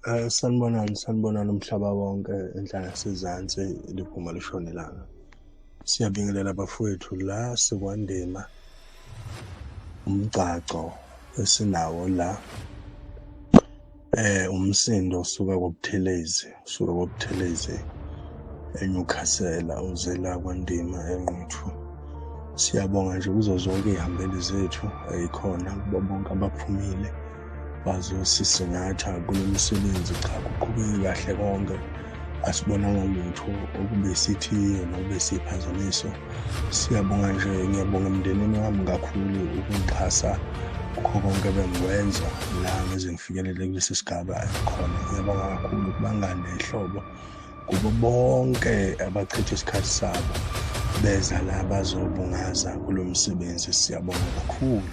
Sanibonani umhlaba wonke, enhlanga yasezansi liphuma lishona ilanga. Siyabingelela bafowethu la sekwandema umgcaco esinawo la, umsindo usuka koButhelezi eNyukhasela uze la kwaNdima eNquthu. Siyabonga nje kuzo zonke iy'hambeli zethu ey'khona kubo bonke abaphumile bazosisingatha kulo msebenzi. Cha, kuqhubeke kahle konke, asibonanga lutho okube isithiyo nokube isiphazamiso. Siyabonga nje, ngiyabonga emndenini wami kakhulu ukungixhasa kukho konke bengikwenza la ngize ngifikelele kulesi sigaba khona. Ngiyabonga kakhulu kubangani ney'hlobo, kubo bonke abachitha isikhathi sabo beza la bazobungaza kulo msebenzi. Siyabonga kakhulu.